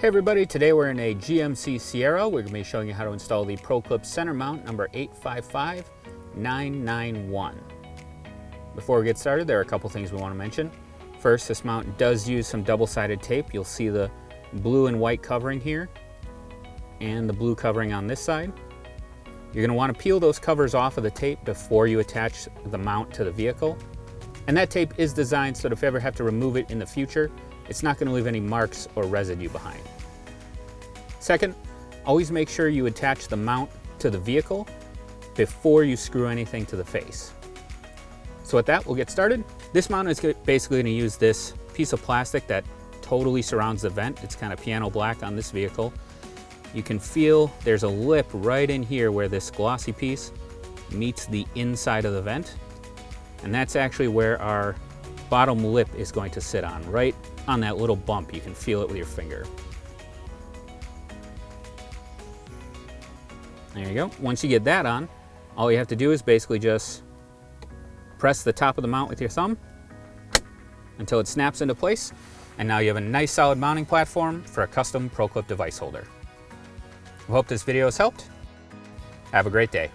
Hey everybody, today we're in a GMC Sierra. We're going to be showing you how to install the ProClip center mount number 855991. Before we get started, there are a couple things we want to mention. First, this mount does use some double-sided tape. You'll see the blue and white covering here and the blue covering on this side. You're going to want to peel those covers off of the tape before you attach the mount to the vehicle. And that tape is designed so that if you ever have to remove it in the future, it's not going to leave any marks or residue behind. Second, always make sure you attach the mount to the vehicle before you screw anything to the face. So with that, we'll get started. This mount is basically going to use this piece of plastic that totally surrounds the vent. It's kind of piano black on this vehicle. You can feel there's a lip right in here where this glossy piece meets the inside of the vent. And that's actually where our bottom lip is going to sit on, right on that little bump. You can feel it with your finger. There you go. Once you get that on, all you have to do is basically just press the top of the mount with your thumb until it snaps into place. And now you have a nice solid mounting platform for a custom ProClip device holder. We hope this video has helped. Have a great day.